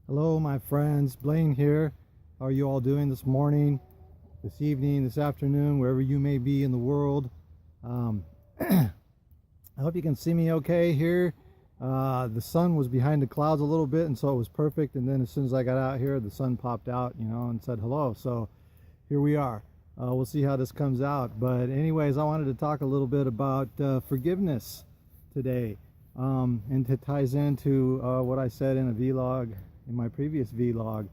Hello, my friends. Blaine here. How are you all doing this morning, this evening, this afternoon, wherever you may be in the world? I hope you can see me okay here. The sun was behind the clouds a little bit, and so it was perfect. And then as soon as I got out here, the sun popped out, and said hello. So here we are. We'll see how this comes out. But anyways, I wanted to talk a little bit about forgiveness today. And it ties into what I said in a vlog, in my previous vlog.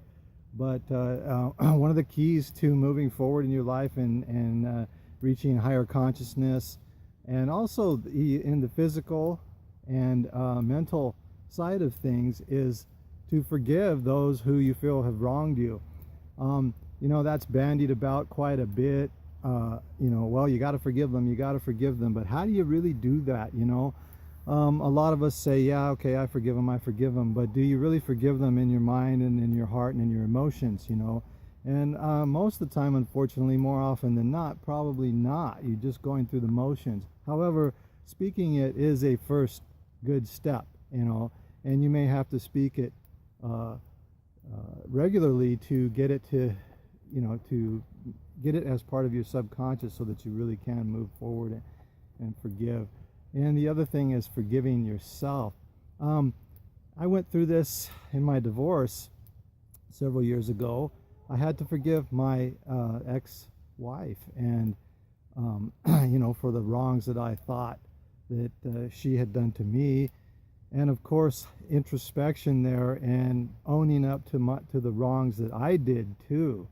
But one of the keys to moving forward in your life and reaching higher consciousness, and also in the physical and mental side of things, is to forgive those who you feel have wronged you. That's bandied about quite a bit. Well, you got to forgive them, but how do you really do that? A lot of us say, yeah, okay, I forgive them, but do you really forgive them in your mind and in your heart and in your emotions, And most of the time, unfortunately, more often than not, probably not. You're just going through the motions. However, speaking it is a first good step, and you may have to speak it regularly to get it to get it as part of your subconscious so that you really can move forward and forgive. And the other thing is forgiving yourself. I went through this in my divorce several years ago. I had to forgive my ex-wife, and for the wrongs that I thought that she had done to me, and of course introspection there and owning up to the wrongs that I did too.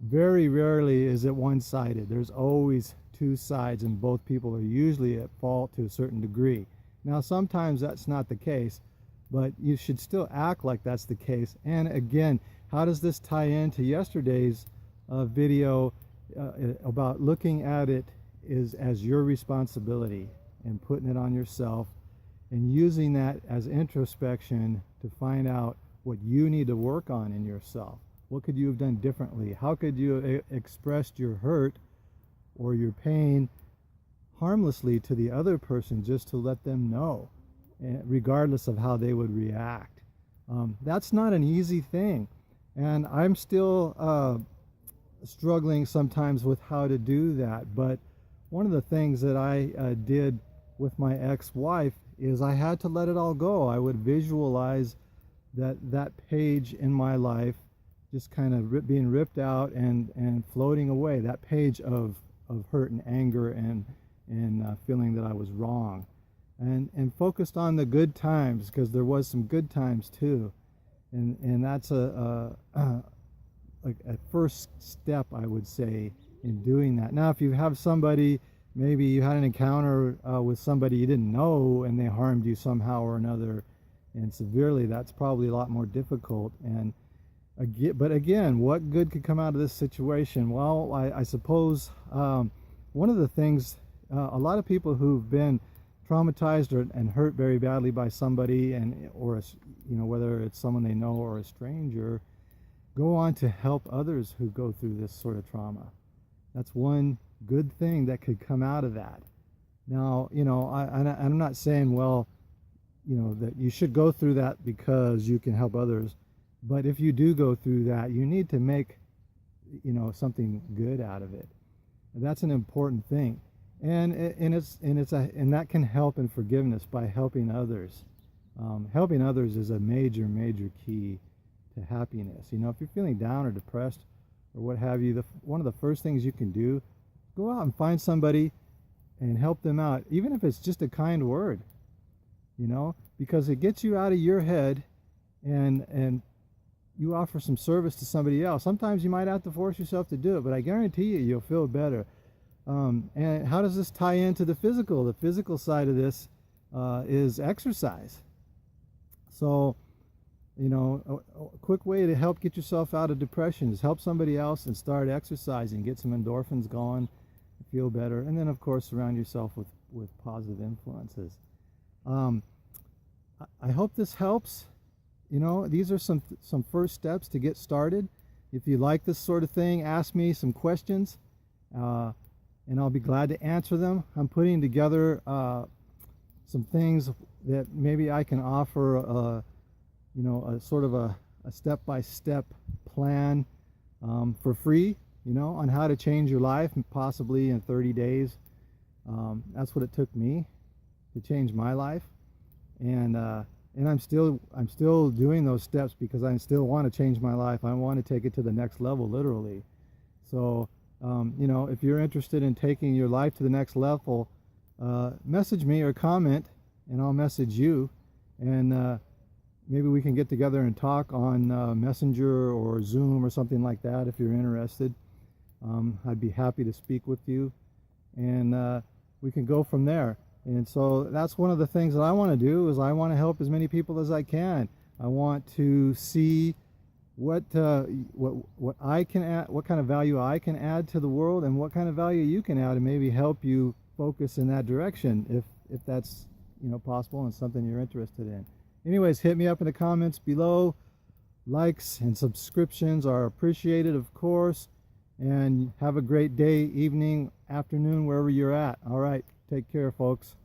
Very rarely is it one-sided. There's always two sides, and both people are usually at fault to a certain degree. Now, sometimes that's not the case, but you should still act like that's the case. And again, how does this tie into yesterday's video about looking at it as your responsibility and putting it on yourself and using that as introspection to find out what you need to work on in yourself? What could you have done differently? How could you have expressed your hurt or your pain harmlessly to the other person, just to let them know, regardless of how they would react? That's not an easy thing, and I'm still struggling sometimes with how to do that. But one of the things that I did with my ex-wife is I had to let it all go. I would visualize that page in my life just kind of being ripped out and floating away, that page of hurt and anger and feeling that I was wrong, and focused on the good times, because there was some good times too, and that's like a first step, I would say, in doing that. Now, if you have somebody, maybe you had an encounter with somebody you didn't know and they harmed you somehow or another and severely, that's probably a lot more difficult. But again, what good could come out of this situation? Well, I suppose one of the things, a lot of people who've been traumatized and hurt very badly by somebody, or whether it's someone they know or a stranger, go on to help others who go through this sort of trauma. That's one good thing that could come out of that. Now, I'm not saying, well, that you should go through that because you can help others. But if you do go through that, you need to make, something good out of it. And that's an important thing, and that can help in forgiveness by helping others. Helping others is a major key to happiness. If you're feeling down or depressed or what have you, one of the first things you can do, go out and find somebody and help them out, even if it's just a kind word. Because it gets you out of your head, and you offer some service to somebody else. Sometimes you might have to force yourself to do it, but I guarantee you'll feel better. And how does this tie into the physical? The physical side of this is exercise. So, a quick way to help get yourself out of depression is help somebody else and start exercising. Get some endorphins going, feel better. And then, of course, surround yourself with positive influences. I hope this helps. These are some first steps to get started. If you like this sort of thing, ask me some questions, and I'll be glad to answer them. I'm putting together some things that maybe I can offer you know, a sort of a step-by-step plan for free, you know, on how to change your life, possibly in 30 days. That's what it took me to change my life, and I'm still doing those steps because I still want to change my life. I want to take it to the next level, literally. So, you know, if you're interested in taking your life to the next level, message me or comment, and I'll message you, and maybe we can get together and talk on Messenger or Zoom or something like that if you're interested. I'd be happy to speak with you, and we can go from there. And so that's one of the things that I want to do, is I want to help as many people as I can. I want to see what I can add, what kind of value I can add to the world, and what kind of value you can add, and maybe help you focus in that direction if that's, you know, possible and something you're interested in. Anyways, hit me up in the comments below. Likes and subscriptions are appreciated, of course. And have a great day, evening, afternoon, wherever you're at. All right, take care, folks.